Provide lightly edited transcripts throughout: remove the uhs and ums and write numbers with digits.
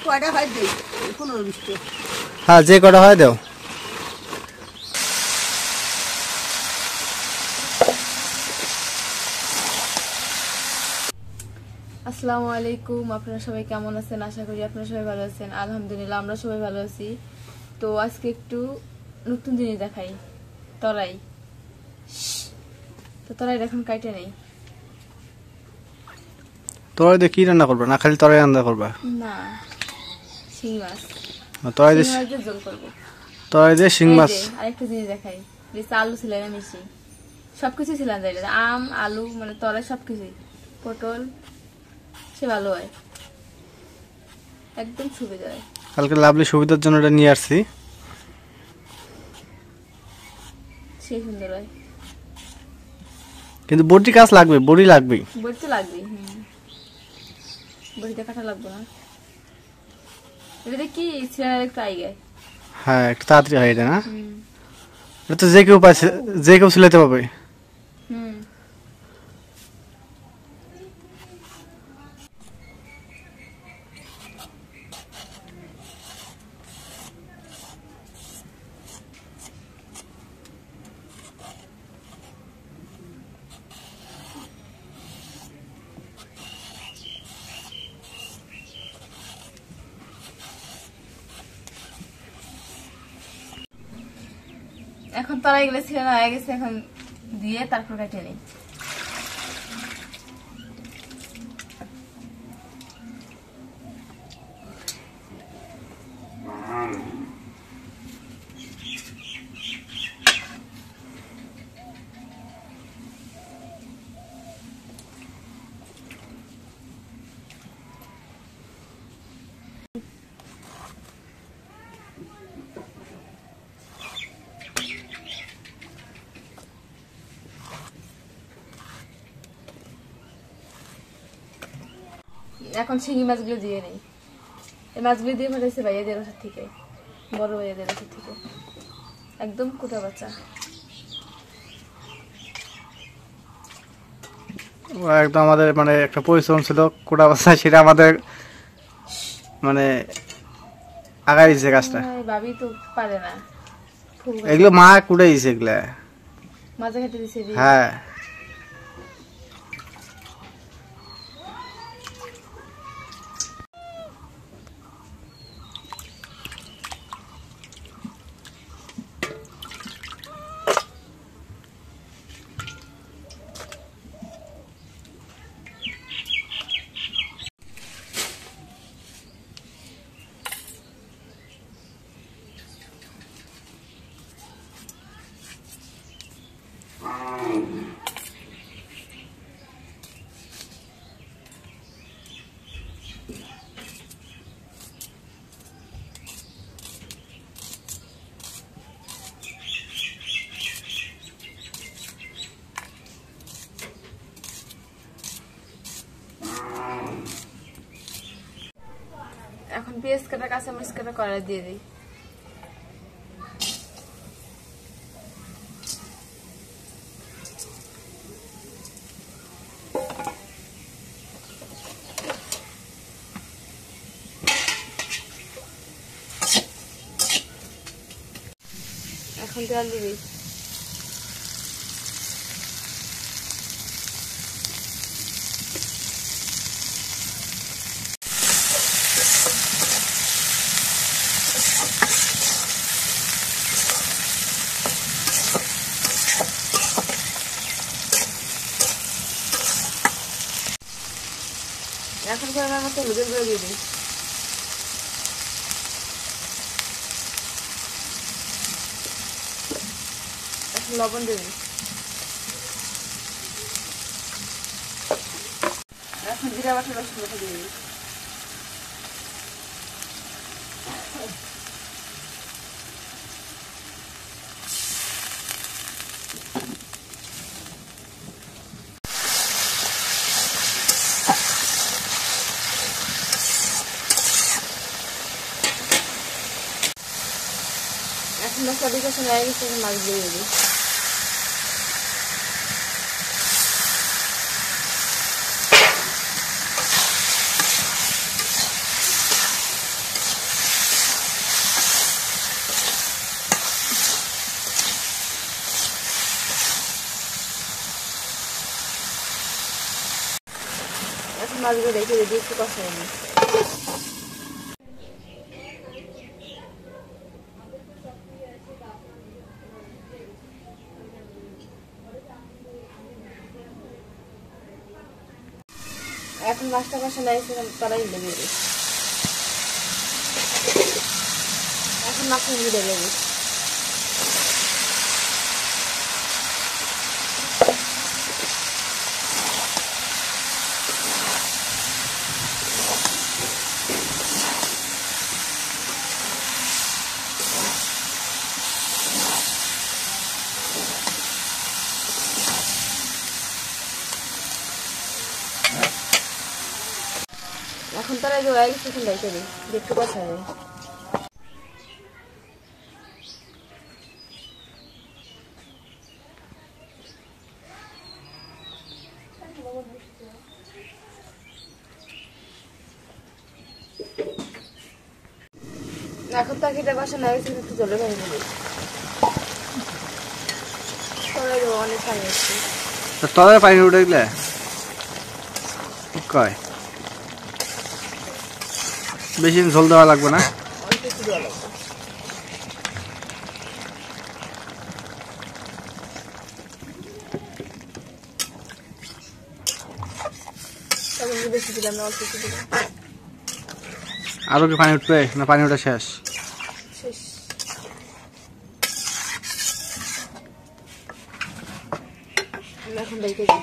কয়টা হয় দেই 15-20টা। হ্যাঁ যে কটা হয় দাও। আসসালামু আলাইকুম, আপনারা সবাই কেমন আছেন? আশা করি আপনারা সবাই ভালো আছেন। আলহামদুলিল্লাহ আমরা সবাই ভালো আছি। তো আজকে একটু নতুন জিনিস দেখাই, তরাই। তো তরাই এখন কাইটে নেই। তরাই দিয়ে কি রান্না করবে? না খালি তরাই রান্না করবা? না, শিং মাছ। তরাই দিয়ে জল করবো। তরাই দিয়ে শিং মাছ। আরেকটা জিনিস দেখাই, আলু ছিল না, মিশি সবকিছু ছিল, আম আলু মানে তরাই সবকিছুই, পটল সে ভালো হয়, একদম সুবিধা হয়। কালকে লাভলি সুবিধার জন্য এটা নিয়ে আসছি, সেই সুন্দর হয়। কিন্তু বড়ি কাজ লাগবে, বড়ি লাগবে, বড়ি তো লাগবে। বড়িটা কাটা লাগবে না, এটা কি সিলার একটু আইগে। হ্যাঁ একটু তাড়াতাড়ি হয় এটা না? এটা তো যে কেউ পাইছে, যে কেউ সিলাইতে পারবে। এখন তরাই গেলে ছিল না হয়ে গেছে, এখন দিয়ে তারপর কাটে নেই। এখন শিঙি মাছগুলো দিয়ে নেই। এই মাছগুলো দিয়ে ফেলেছে ভাইয়াদের ওষুধ থেকে, বড় ভাইয়াদের ওষুধ থেকে, একদম কোটা বাচ্চা। একদম আমাদের মানে একটা পরিশ্রম ছিল কোটা বাচ্চা, সেটা আমাদের মানে আগাই দিছে কাজটা। ভাবি তো পারে না, এগুলো মা কুড়ে দিছে এগুলা, মাঝে খেতে দিছে। হ্যাঁ এখন পেঁয়াজ কাটা কাঁচামরিচ কাটা কড়াই দিয়ে দিই। এখন তেল দিবি। এখন পরিমাণ মতো হলুদের গুঁড়ো দিয়ে দিই। এখন লবণ দিয়ে দিই। এখন জিরা বাটা রসুন বাটা দিয়ে দিই। এখন মশলা দিয়ে কষানো হয়ে গেছে, মাছ দিয়ে দিই। মাছগুলো রেখে দিয়ে একটু কষাই নিই। এখন মাছটা কষানো হয়েছে, কড়াই লেগে দিই। এখন মাছটা দিয়ে দেবো। এখন তারা যে হয়ে গেছে, এখন রেখে দিই, একটু কষা হবে। এখন তরকারিটা কষানো হয়ে গেছে, একটু জলে ভেঙে নেবে। অনেক পানি আসছে, তবে পানি উঠে গেলে কয় বেশি ঝোল দেওয়া লাগবে না। অল্প একটু দেওয়া লাগবে। বেশি দিলাম না, অল্প একটু দিলাম। আরো কি পানি উঠবে না পানি ওঠা শেষ? শেষ। এখন রেখে দিই।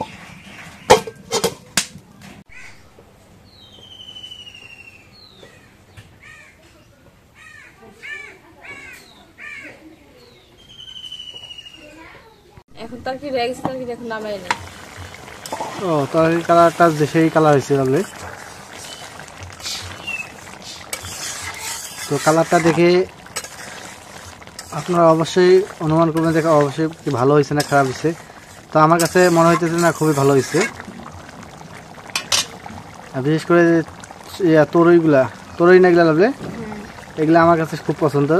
এখন তরকারি হয়ে গেছে, তরকারি এখন নামাই নেই। ও তরকারি কালারটা সেই কালার হয়েছে তাহলে। তো কালারটা দেখে আপনারা অবশ্যই অনুমান করবেন যে অবশ্যই ভালো হয়েছে না খারাপ হয়েছে। তো আমার কাছে মনে হইতেছে না খুবই ভালো হয়েছে। আর বিশেষ করে তরই না এগুলা লাগবে, এগুলা আমার কাছে খুব পছন্দ।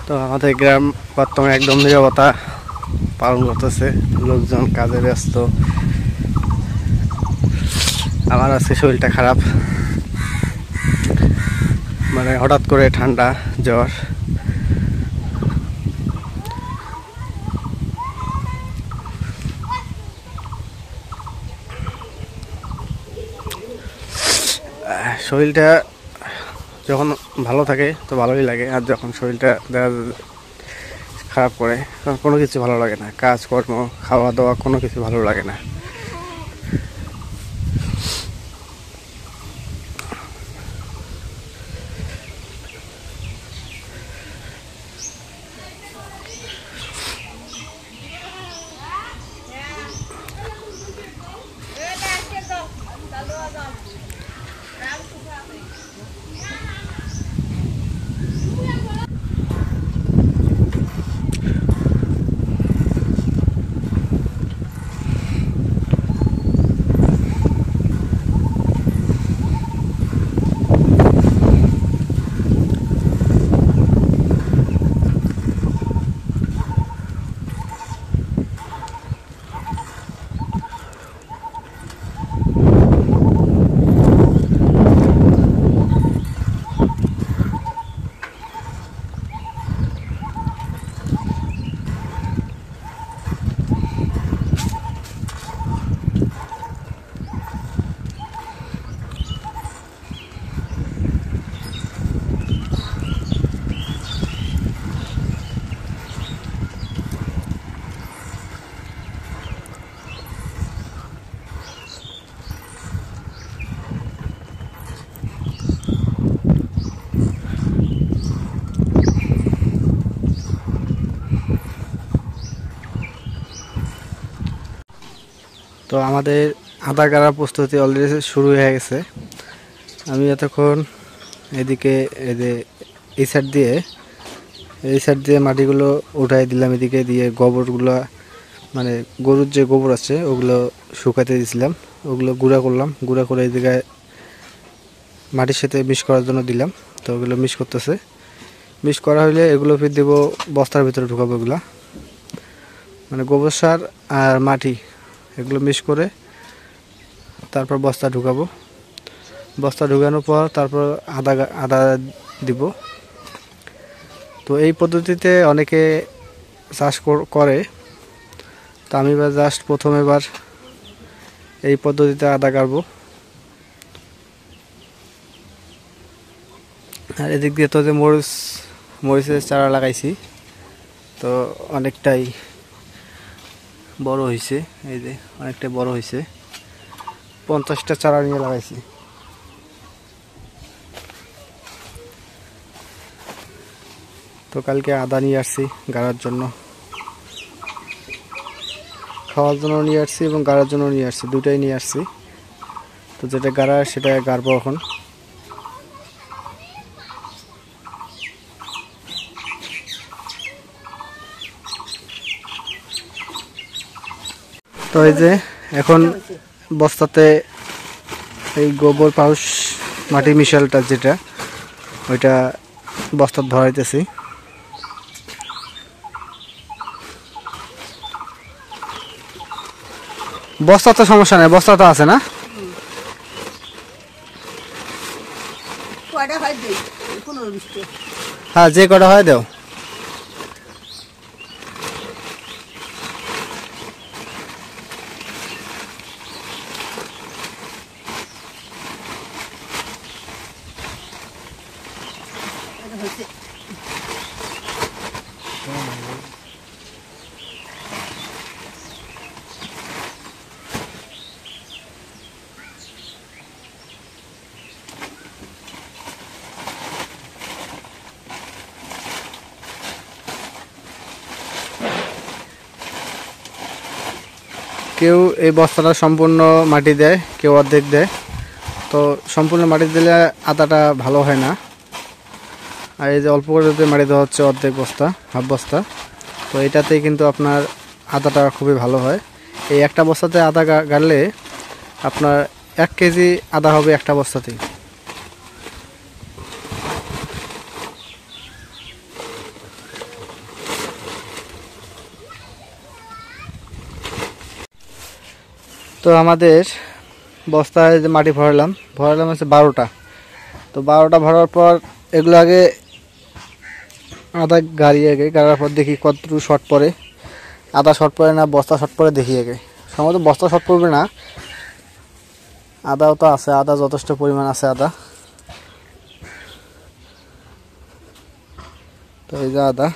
তো আমাদের গ্রাম বর্তমানে একদম নীরবতা পালন করতেছে, লোকজন কাজে ব্যস্ত। আমার আজকে শরীরটা খারাপ, মানে হঠাৎ করে ঠান্ডা জ্বর। শরীরটা যখন ভালো থাকে তো ভালোই লাগে, আর যখন শরীরটা খারাপ করে তখন কোনো কিছু ভালো লাগে না, কাজকর্ম খাওয়া দাওয়া কোনো কিছু ভালো লাগে না। তো আমাদের আদা গাড়া প্রস্তুতি অলরেডি শুরু হয়ে গেছে। আমি এতক্ষণ এদিকে এই সাইড দিয়ে মাটিগুলো উঠাই দিলাম, এদিকে দিয়ে গোবরগুলো মানে গরুর যে গোবর আছে ওগুলো শুকাতে দিয়েছিলাম, ওগুলো গুঁড়া করলাম, গুঁড়া করে এই জায়গায় মাটির সাথে মিক্স করার জন্য দিলাম। তো ওগুলো মিক্স করতেছে, মিক্স করা হলে এগুলো ফির দেবো বস্তার ভিতরে ঢুকাবো। এগুলা মানে গোবর সার আর মাটি এগুলো মিক্স করে তারপর বস্তা ঢুকাবো। বস্তা ঢুকানোর পর তারপর আদা দিব। তো এই পদ্ধতিতে অনেকে চাষ করে, তো আমি এবার জাস্ট প্রথম এই পদ্ধতিতে আদা কাটবো। আর এদিক দিয়ে তো যে মরিচের চারা লাগাইছি, তো অনেকটাই বড় হয়েছে, এই যে অনেকটাই বড় হয়েছে, 50টা চারা নিয়ে লাগাইছি। তো কালকে আদা নিয়ে আসছি গাড়ার জন্য, খাওয়ার জন্য নিয়ে আসছি এবং গাড়ার জন্য নিয়ে আসছি, দুটাই নিয়ে আসছি। তো যেটা গাড়া সেটা গাড়বো এখন। তো এই যে এখন বস্তাতে এই গোবর পাউশ মাটি মিশালটা যেটা ওইটা বস্তা ধরাইতেছি। বস্তা তো সমস্যা নেই, বস্তা তো আছে না? কয়টা হয় দেই 15-20টা। হ্যাঁ, যে কটা হয় দাও। এটা হচ্ছে কেউ এই বস্তাটা সম্পূর্ণ মাটি দেয়, কেউ অর্ধেক দেয়। তো সম্পূর্ণ মাটি দিলে আদাটা ভালো হয় না, আর এই যে অল্প করে যদি মাটি দেওয়া হচ্ছে অর্ধেক বস্তা, হাফ বস্তা, তো এটাতেই কিন্তু আপনার আদাটা খুবই ভালো হয়। এই একটা বস্তাতে আদা গাড়লে আপনার 1 কেজি আদা হবে একটা বস্তাতেই। তো আমাদের বস্তায় যে মাটি ভরালাম হচ্ছে 12টা। তো 12টা ভরার পর এগুলো আগে আদা গাড়ার পর দেখি কতটুকু শর্ট পড়ে, আদা শর্ট পড়ে না বস্তা শর্ট পড়ে দেখি আগে। সম্ভবত বস্তা শর্ট পড়বে না, আদাও তো আছে, আদা যথেষ্ট পরিমাণ আছে আদা। তো এই যে আদা,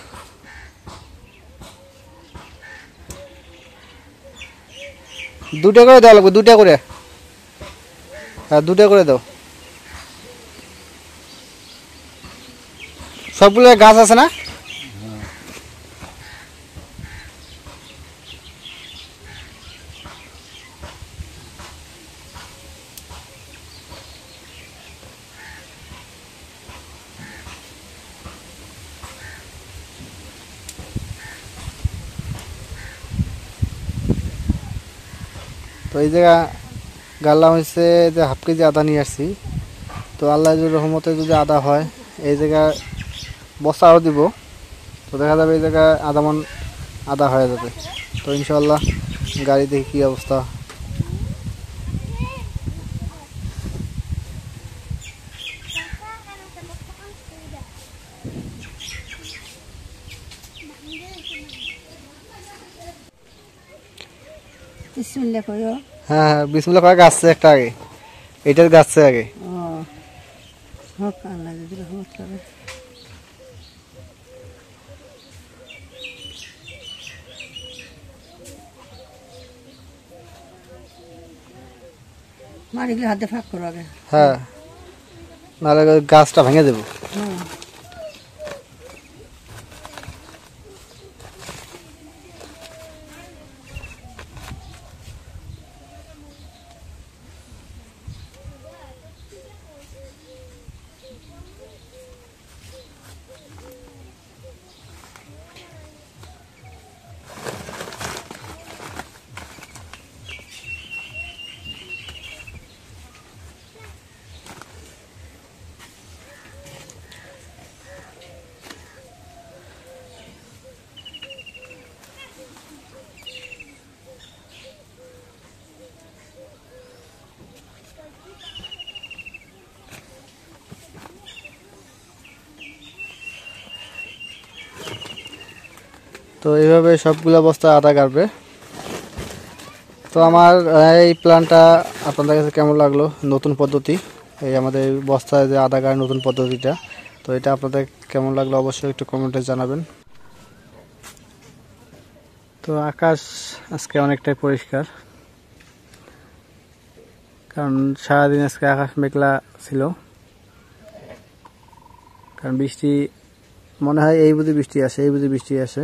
দুটা করে দেওয়া লাগবে, দুটা করে। হ্যাঁ, দুটা করে দাও। সবগুলো গাছ আছে না? তো এই জায়গা গাল্লাম হচ্ছে যে 1/2 কেজি আদা নিয়ে আসছি। তো আল্লাহ রহমতে যদি আদা হয়, এই জায়গায় বস্তা আরও দিব, তো দেখা যাবে এই জায়গায় আদা হয়ে যাবে। তো ইনশাল্লাহ গাড়ি দেখি কী অবস্থা। বিসমিল্লাহ কইও। হ্যাঁ হ্যাঁ, বিসমিল্লাহ করা গাছছে একটা আগে, এটার গাছছে আগে। ও হোক, আল্লাহ যদি রহমত করে। মাটিগুলো হাতে ফাঁক করো আগে। হ্যাঁ, নাহলে গাছটা ভেঙে দেবো। হুম। তো এইভাবে সবগুলো বস্তা আদা কাটবে। তো আমার এই প্ল্যানটা আপনাদের কাছে কেমন লাগলো, নতুন পদ্ধতি, এই আমাদের বস্তায় যে আদা কাটার নতুন পদ্ধতিটা, তো এটা আপনাদের কেমন লাগলো অবশ্যই একটু কমেন্টে জানাবেন। তো আকাশ আজকে অনেকটাই পরিষ্কার, কারণ সারাদিন আজকে আকাশ মেঘলা ছিল। কারণ বৃষ্টি মনে হয় এই বুঝি বৃষ্টি আসে,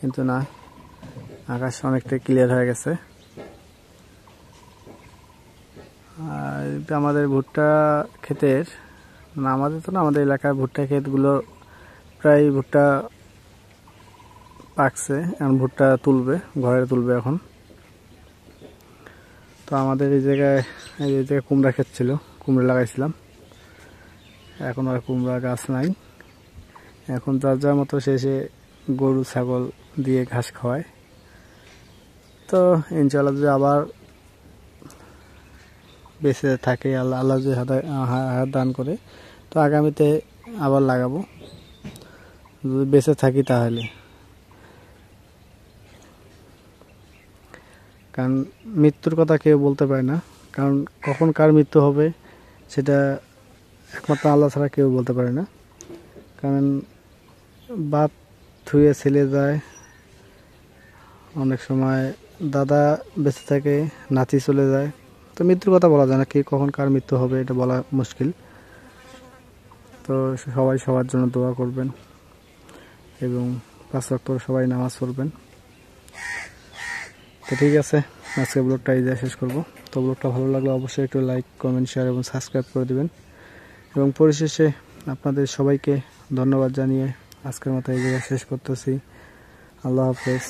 কিন্তু না, আকাশ অনেকটাই ক্লিয়ার হয়ে গেছে। আর এটা আমাদের ভুট্টা ক্ষেতের, না আমাদের তো না, আমাদের এলাকার ভুট্টা ক্ষেতগুলো প্রায় ভুট্টা পাকছে, এখন ভুট্টা ঘরে তুলবে এখন। তো আমাদের এই জায়গায় কুমড়া ক্ষেত ছিল, কুমড়া লাগাইছিলাম, এখন আর কুমড়া গাছ নাই। এখন যার মতো শেষে গরু ছাগল দিয়ে ঘাস খাওয়ায়। তো ইনশাআল্লাহ যদি আবার বেঁচে থাকে, আল্লাহ যদি হায়াত দান করে, তো আগামীতে আবার লাগাবো যদি বেঁচে থাকি তাহলে। কারণ মৃত্যুর কথা কেউ বলতে পারে না, কারণ কখন কার মৃত্যু হবে সেটা একমাত্র আল্লাহ ছাড়া কেউ বলতে পারে না। কারণ বাপ থুয়ে ছেলে যায়, অনেক সময় দাদা বেঁচে থাকে, নাতি চলে যায়। তো মৃত্যুর কথা বলা যায় না, কে কখন কার মৃত্যু হবে এটা বলা মুশকিল। তো সবাই সবার জন্য দোয়া করবেন এবং 5 ওয়াক্ত সবাই নামাজ পড়বেন। তো ঠিক আছে, আজকে ব্লগটা এই জায়গায় শেষ করব। তো ব্লগটা ভালো লাগলে অবশ্যই একটু লাইক, কমেন্ট, শেয়ার এবং সাবস্ক্রাইব করে দিবেন। এবং পরিশেষে আপনাদের সবাইকে ধন্যবাদ জানিয়ে আজকের মতো এই জায়গায় শেষ করতেছি। আল্লাহ হাফেজ।